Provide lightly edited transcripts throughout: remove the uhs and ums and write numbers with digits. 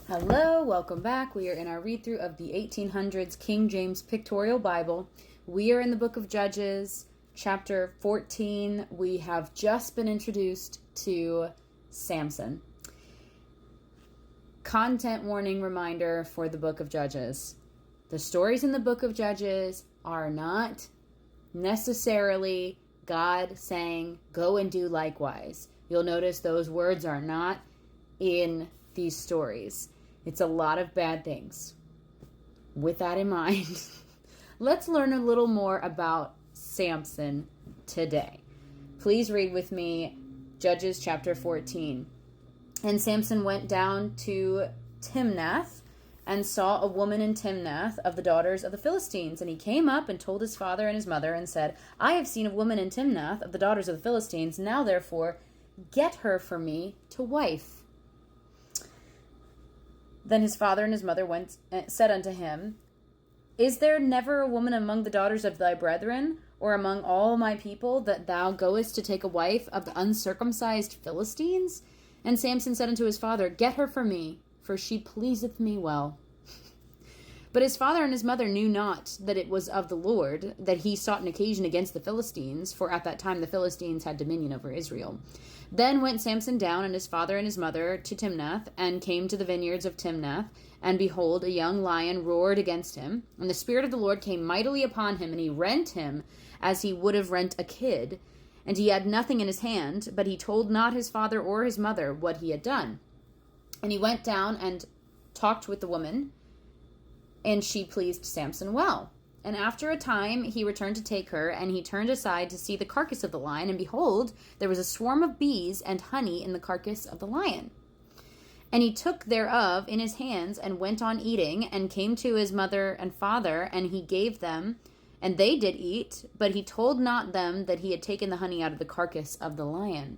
Hello, welcome back. We are in our read through of the 1800s King James Pictorial Bible. We are in the book of Judges, chapter 14. We have just been introduced to Samson. Content warning reminder for the book of Judges. The stories in the book of Judges are not necessarily God saying, go and do likewise. You'll notice those words are not in these stories. It's a lot of bad things. With that in mind, let's learn a little more about Samson today. Please read with me Judges chapter 14. And Samson went down to Timnath and saw a woman in Timnath of the daughters of the Philistines. And he came up and told his father and his mother and said, I have seen a woman in Timnath of the daughters of the Philistines. Now therefore, get her for me to wife. Then his father and his mother said unto him, Is there never a woman among the daughters of thy brethren, or among all my people, that thou goest to take a wife of the uncircumcised Philistines? And Samson said unto his father, Get her for me, for she pleaseth me well. But his father and his mother knew not that it was of the Lord, that he sought an occasion against the Philistines, for at that time the Philistines had dominion over Israel. Then went Samson down and his father and his mother to Timnath, and came to the vineyards of Timnath, and behold, a young lion roared against him. And the Spirit of the Lord came mightily upon him, and he rent him as he would have rent a kid. And he had nothing in his hand, but he told not his father or his mother what he had done. And he went down and talked with the woman, and she pleased Samson well. And after a time he returned to take her, and he turned aside to see the carcass of the lion, and behold, there was a swarm of bees and honey in the carcass of the lion. And he took thereof in his hands, and went on eating, and came to his mother and father, and he gave them, and they did eat, but he told not them that he had taken the honey out of the carcass of the lion.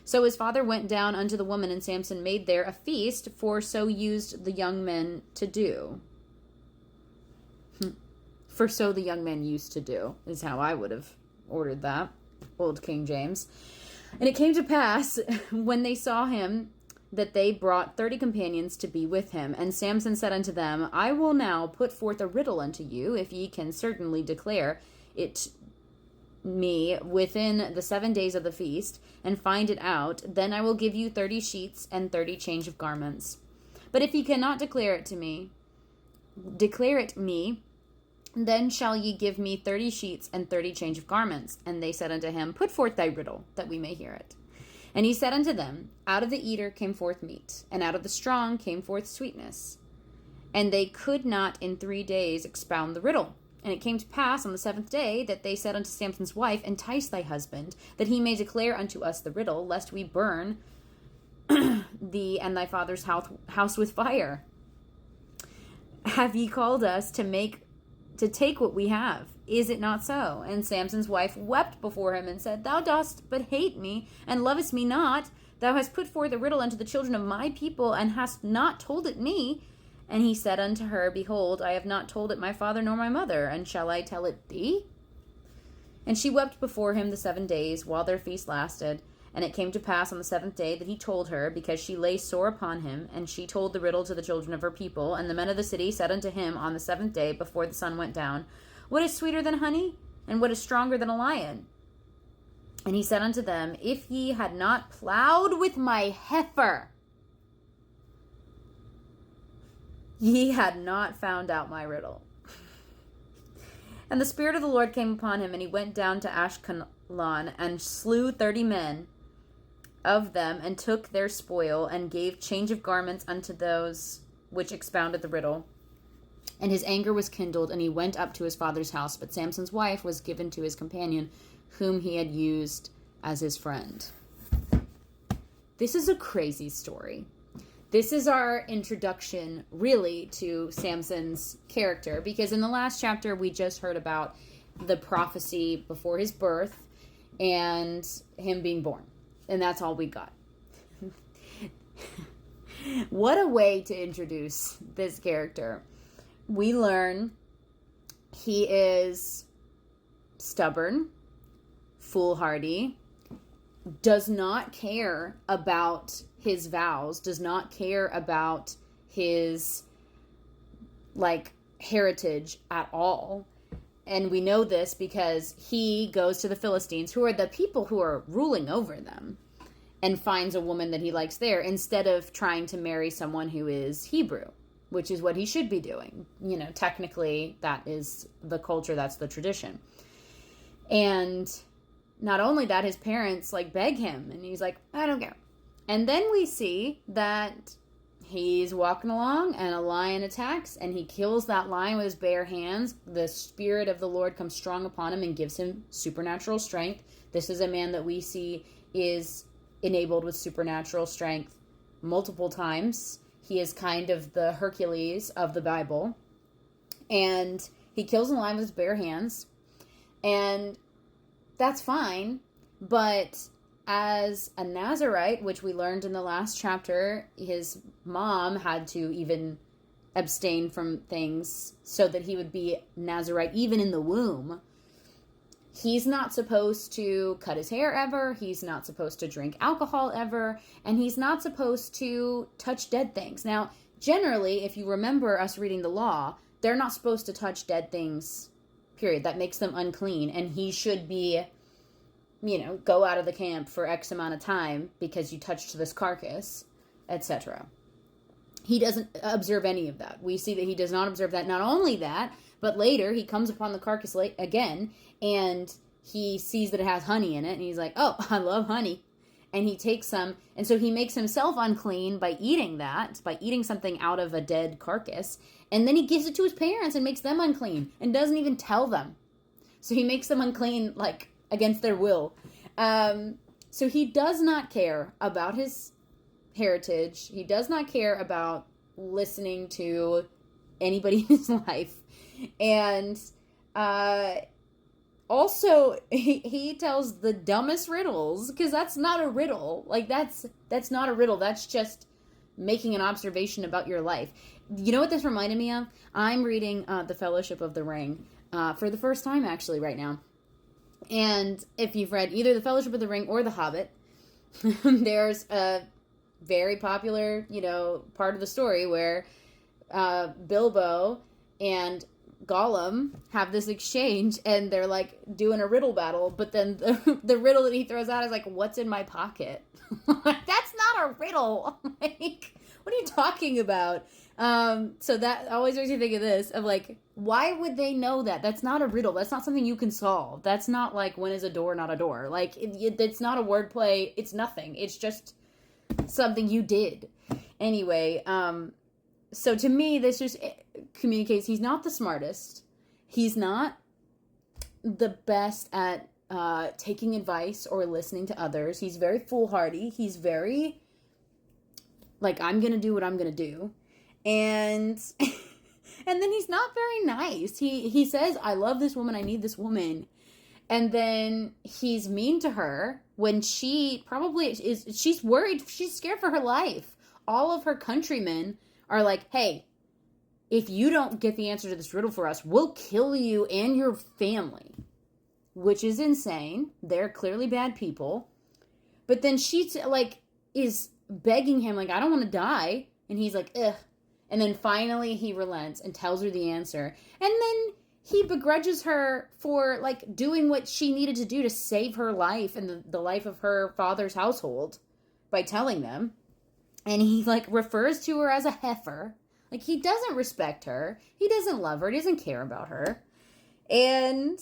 So his father went down unto the woman, and Samson made there a feast, for so used the young men to do. For so the young men used to do, is how I would have ordered that, old King James. And it came to pass, when they saw him, that they brought 30 companions to be with him. And Samson said unto them, I will now put forth a riddle unto you, if ye can certainly declare it me within the 7 days of the feast, and find it out, then I will give you 30 sheets and 30 change of garments. But if ye cannot declare it me, then shall ye give me 30 sheets and 30 change of garments. And they said unto him, Put forth thy riddle, that we may hear it. And he said unto them, Out of the eater came forth meat, and out of the strong came forth sweetness. And they could not in 3 days expound the riddle. And it came to pass on the 7th day that they said unto Samson's wife, Entice thy husband, that he may declare unto us the riddle, lest we burn thee and thy father's house with fire. Have ye called us to take what we have? Is it not so? And Samson's wife wept before him and said, Thou dost but hate me, and lovest me not. Thou hast put forth a riddle unto the children of my people, and hast not told it me. And he said unto her, Behold, I have not told it my father nor my mother, and shall I tell it thee? And she wept before him the 7 days, while their feast lasted. And it came to pass on the 7th day that he told her, because she lay sore upon him, and she told the riddle to the children of her people. And the men of the city said unto him on the 7th day, before the sun went down, What is sweeter than honey? And what is stronger than a lion? And he said unto them, If ye had not plowed with my heifer, ye had not found out my riddle. And the Spirit of the Lord came upon him, and he went down to Ashkelon, and slew 30 men of them, and took their spoil, and gave change of garments unto those which expounded the riddle. And his anger was kindled, and he went up to his father's house. But Samson's wife was given to his companion, whom he had used as his friend. This is a crazy story. This is our introduction, really, to Samson's character, because in the last chapter, we just heard about the prophecy before his birth and him being born. And that's all we got. What a way to introduce this character. We learn he is stubborn, foolhardy, does not care about his vows, does not care about his, like, heritage at all. And we know this because he goes to the Philistines, who are the people who are ruling over them, and finds a woman that he likes there instead of trying to marry someone who is Hebrew, which is what he should be doing. You know, technically, that is the culture, that's the tradition. And not only that, his parents, like, beg him, and he's like, I don't care. And then we see that he's walking along and a lion attacks and he kills that lion with his bare hands. The Spirit of the Lord comes strong upon him and gives him supernatural strength. This is a man that we see is enabled with supernatural strength multiple times. He is kind of the Hercules of the Bible. And he kills a lion with his bare hands. And that's fine, but as a Nazirite, which we learned in the last chapter, his mom had to even abstain from things so that he would be Nazirite even in the womb. He's not supposed to cut his hair ever, he's not supposed to drink alcohol ever, and he's not supposed to touch dead things. Now, generally, if you remember us reading the law, they're not supposed to touch dead things, period. That makes them unclean, and he should be, you know, go out of the camp for X amount of time because you touched this carcass, etc. He doesn't observe any of that. We see that he does not observe that. Not only that, but later he comes upon the carcass again, and he sees that it has honey in it, and he's like, oh, I love honey. And he takes some, and so he makes himself unclean by eating that, by eating something out of a dead carcass, and then he gives it to his parents and makes them unclean, and doesn't even tell them. So he makes them unclean, like, against their will. So he does not care about his heritage. He does not care about listening to anybody in his life. And also, he tells the dumbest riddles, because that's not a riddle. Like, that's not a riddle. That's just making an observation about your life. You know what this reminded me of? I'm reading The Fellowship of the Ring for the first time, actually, right now. And if you've read either The Fellowship of the Ring or The Hobbit, there's a very popular, you know, part of the story where Bilbo and Gollum have this exchange, and they're, like, doing a riddle battle, but then the riddle that he throws out is, like, what's in my pocket? That's not a riddle! Like, what are you talking about? So that always makes me think of this, of, like, why would they know that? That's not a riddle. That's not something you can solve. That's not, like, when is a door not a door? Like, it's not a wordplay. It's nothing. It's just something you did. Anyway, so to me, this just communicates he's not the smartest. He's not the best at taking advice or listening to others. He's very foolhardy. He's very, like, I'm going to do what I'm going to do. And and then he's not very nice. He says, I love this woman. I need this woman. And then he's mean to her when she probably she's worried. She's scared for her life. All of her countrymen are like, hey, if you don't get the answer to this riddle for us, we'll kill you and your family. Which is insane. They're clearly bad people. But then she, like, is begging him, like, I don't want to die. And he's like, ugh. And then finally he relents and tells her the answer. And then he begrudges her for, like, doing what she needed to do to save her life and the life of her father's household by telling them. And he, like, refers to her as a heifer. Like, he doesn't respect her. He doesn't love her. He doesn't care about her. And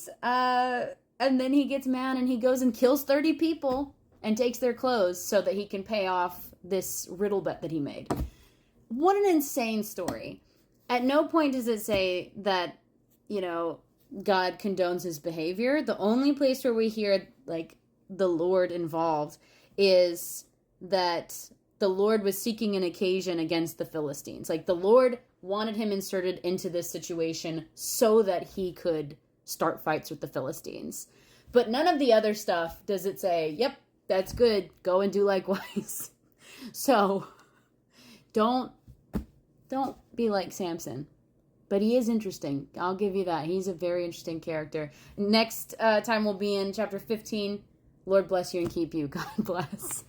then he gets mad and he goes and kills 30 people and takes their clothes so that he can pay off this riddle bet that he made. What an insane story. At no point does it say that, you know, God condones his behavior. The only place where we hear, like, the Lord involved is that the Lord was seeking an occasion against the Philistines. Like, the Lord wanted him inserted into this situation so that he could start fights with the Philistines. But none of the other stuff does it say, yep, that's good, go and do likewise. So, don't be like Samson. But he is interesting. I'll give you that. He's a very interesting character. Next time we'll be in chapter 15. Lord bless you and keep you. God bless.